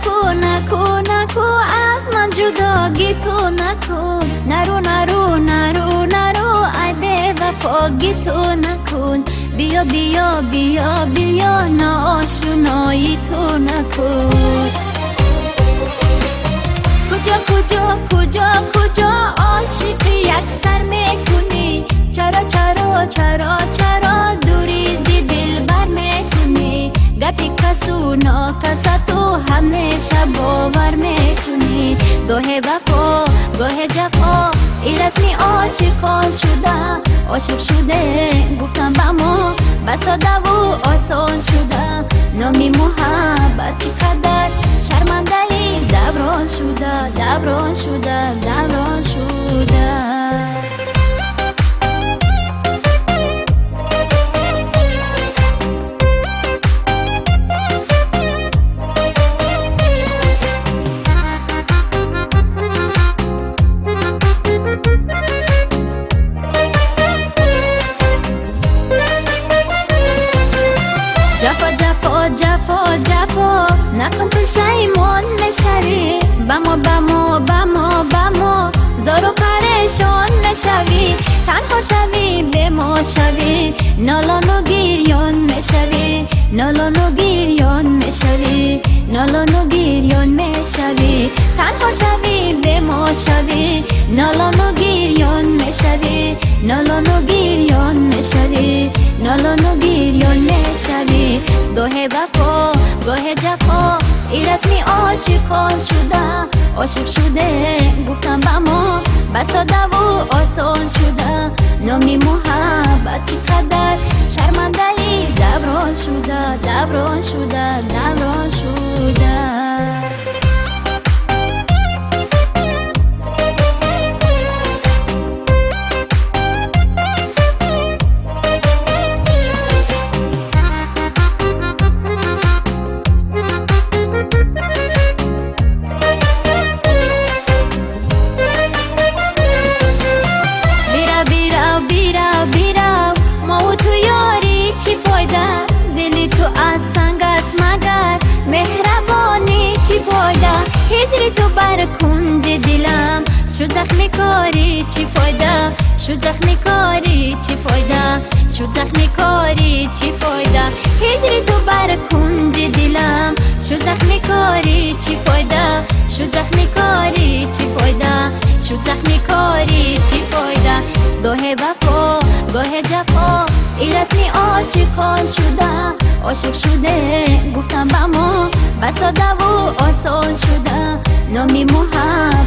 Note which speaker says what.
Speaker 1: نکو از من جداگی تو نکن. نرو ای به وفاگی تو نکن. بیا ناآشنایی تو نکن. کجا عاشق یک سر میکنی؟ چرا دوری زی دل بر میکنی؟ گپی کسو ناکسا تو همیشه باور میکنی. گاه وفا گاه جفا ای رسمی عاشق شده گفتم با ما بساده و آسان شده. نامی محبت چقدر شرمنده ای دوران شده. جفا نکن پشیمان نشوی. بما زارو پریشان نشوی. تنها شوی به ما شوی. نالان و گریان میشوی. تنها شوی به ما شوی. نالان و گریان میشوی. گاه وفا گاه جفا ای رسمی عاشق شده گفتم با ما بساده و آسان شده. نامی محبت چقدر شرمنده ای دوران شده. بیرا ما و تو یاری چی فایده؟ دلی تو از سنگ است مگر مهربانی چی فایده؟ هجری تو بر کنج دلم شد زخمی کاری چی فایده؟ هجری تو بر کنج دلم شد زخمی کاری چی فایده؟ گاه وفا گاه جفا ای رسمی عاشق شده گفتم با ما بساده و آسان شده. نامی محبت